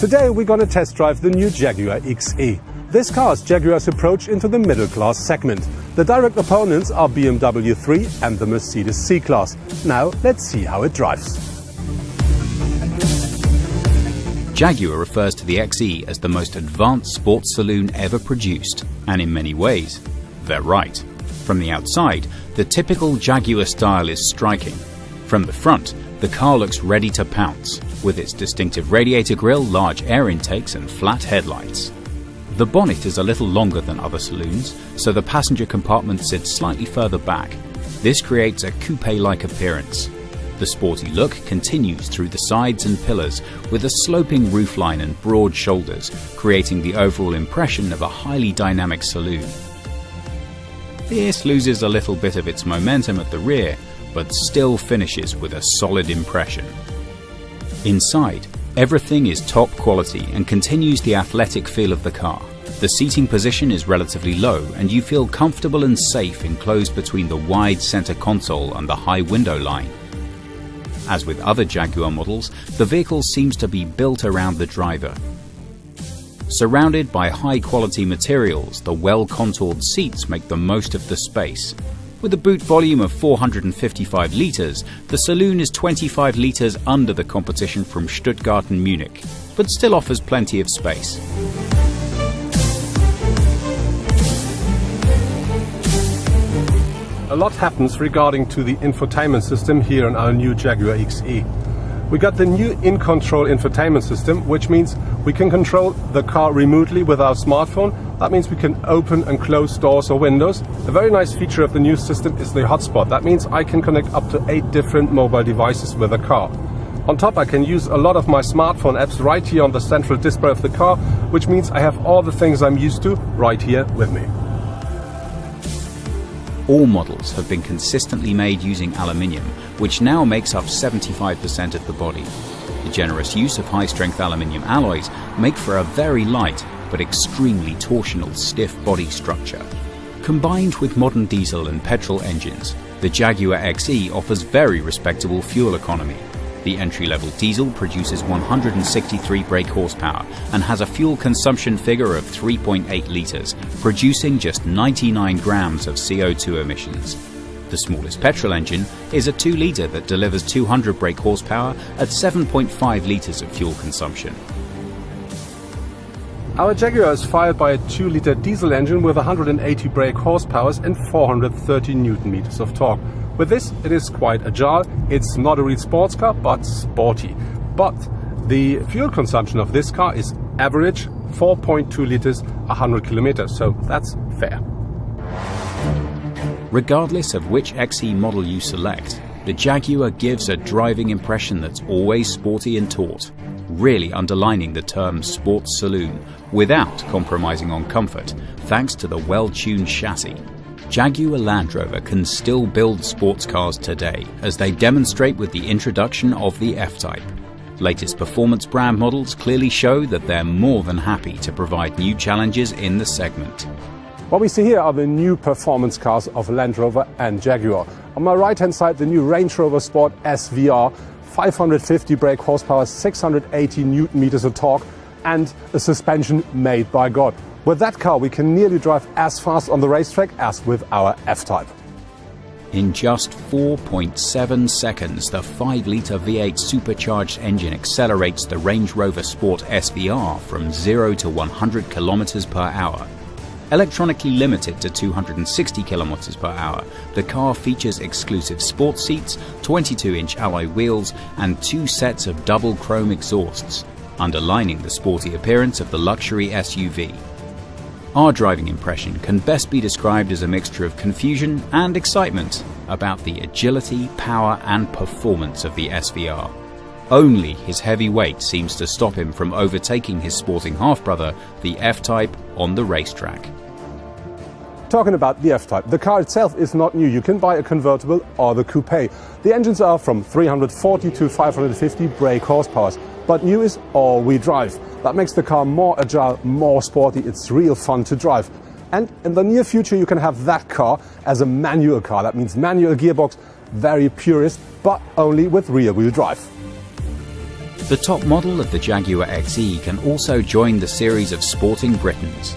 Today we're going to test drive the new Jaguar XE. This car is Jaguar's approach into the middle class segment. The direct opponents are BMW 3 and the Mercedes C-Class. Now let's see how it drives. Jaguar refers to the XE as the most advanced sports saloon ever produced, and in many ways, they're right. From the outside, the typical Jaguar style is striking. From the front, the car looks ready to pounce, with its distinctive radiator grille, large air intakes and flat headlights. The bonnet is a little longer than other saloons, so the passenger compartment sits slightly further back. This creates a coupé-like appearance. The sporty look continues through the sides and pillars, with a sloping roofline and broad shoulders, creating the overall impression of a highly dynamic saloon. This loses a little bit of its momentum at the rear, but still finishes with a solid impression. Inside, everything is top quality and continues the athletic feel of the car. The seating position is relatively low and you feel comfortable and safe enclosed between the wide center console and the high window line. As with other Jaguar models, the vehicle seems to be built around the driver. Surrounded by high-quality materials, the well-contoured seats make the most of the space. With a boot volume of 455 litres, the saloon is 25 litres under the competition from Stuttgart and Munich, but still offers plenty of space. A lot happens regarding to the infotainment system here in our new Jaguar XE. We got the new in-control infotainment system, which means we can control the car remotely with our smartphone. That means we can open and close doors or windows. A very nice feature of the new system is the hotspot. That means I can connect up to 8 different mobile devices with the car. On top, I can use a lot of my smartphone apps right here on the central display of the car, which means I have all the things I'm used to right here with me. All models have been consistently made using aluminium, which now makes up 75% of the body. The generous use of high-strength aluminium alloys make for a very light but extremely torsional stiff body structure. Combined with modern diesel and petrol engines, the Jaguar XE offers very respectable fuel economy. The entry-level diesel produces 163 brake horsepower and has a fuel consumption figure of 3.8 litres, producing just 99 grams of CO2 emissions. The smallest petrol engine is a 2-litre that delivers 200 brake horsepower at 7.5 litres of fuel consumption. Our Jaguar is fired by a 2-litre diesel engine with 180 brake horsepower and 430 Newton meters of torque. With this, it is quite agile. It's not a real sports car, but sporty. But the fuel consumption of this car is average 4.2 liters 100 kilometers, so that's fair. Regardless of which XE model you select, the Jaguar gives a driving impression that's always sporty and taut, really underlining the term sports saloon without compromising on comfort, thanks to the well-tuned chassis. Jaguar Land Rover can still build sports cars today, as they demonstrate with the introduction of the F-Type. Latest performance brand models clearly show that they're more than happy to provide new challenges in the segment. What we see here are the new performance cars of Land Rover and Jaguar. On my right-hand side, the new Range Rover Sport SVR, 550 brake horsepower, 680 Newton meters of torque, and a suspension made by God. With that car, we can nearly drive as fast on the racetrack as with our F-Type. In just 4.7 seconds, the 5-litre V8 supercharged engine accelerates the Range Rover Sport SVR from 0 to 100 kilometers per hour. Electronically limited to 260 kilometers per hour, the car features exclusive sports seats, 22-inch alloy wheels, and 2 sets of double chrome exhausts, underlining the sporty appearance of the luxury SUV. Our driving impression can best be described as a mixture of confusion and excitement about the agility, power and performance of the SVR. Only his heavy weight seems to stop him from overtaking his sporting half-brother, the F-Type, on the racetrack. Talking about the F-Type, the car itself is not new. You can buy a convertible or the coupé. The engines are from 340 to 550 brake horsepower, but new is all-wheel drive. That makes the car more agile, more sporty. It's real fun to drive. And in the near future, you can have that car as a manual car. That means manual gearbox, very purist, but only with rear-wheel drive. The top model of the Jaguar XE can also join the series of sporting Britons.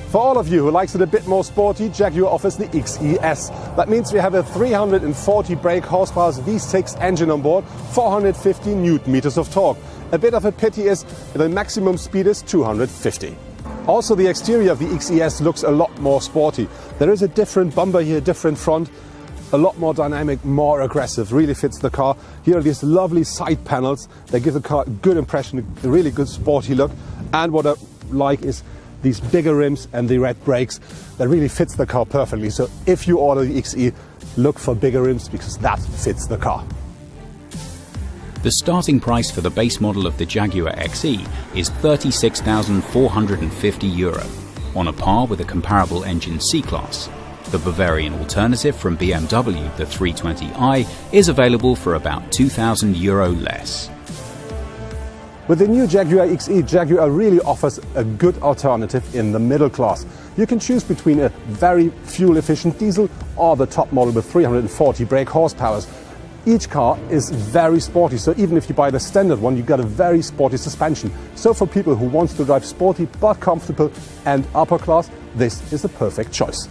For all of you who likes it a bit more sporty, Jaguar offers the XES. That means we have a 340 brake horsepower V6 engine on board, 450 Newton meters of torque. A bit of a pity is the maximum speed is 250. Also, the exterior of the XES looks a lot more sporty. There is a different bumper here, different front, a lot more dynamic, more aggressive, really fits the car. Here are these lovely side panels. They give the car a good impression, a really good sporty look. And what I like is these bigger rims and the red brakes that really fits the car perfectly. So if you order the XE, look for bigger rims because that fits the car. The starting price for the base model of the Jaguar XE is €36,450, on a par with a comparable engine C-Class. The Bavarian alternative from BMW, the 320i, is available for about €2,000 less. With the new Jaguar XE, Jaguar really offers a good alternative in the middle class. You can choose between a very fuel-efficient diesel or the top model with 340 brake horsepower. Each car is very sporty, so even if you buy the standard one, you get a very sporty suspension. So for people who want to drive sporty but comfortable and upper class, this is the perfect choice.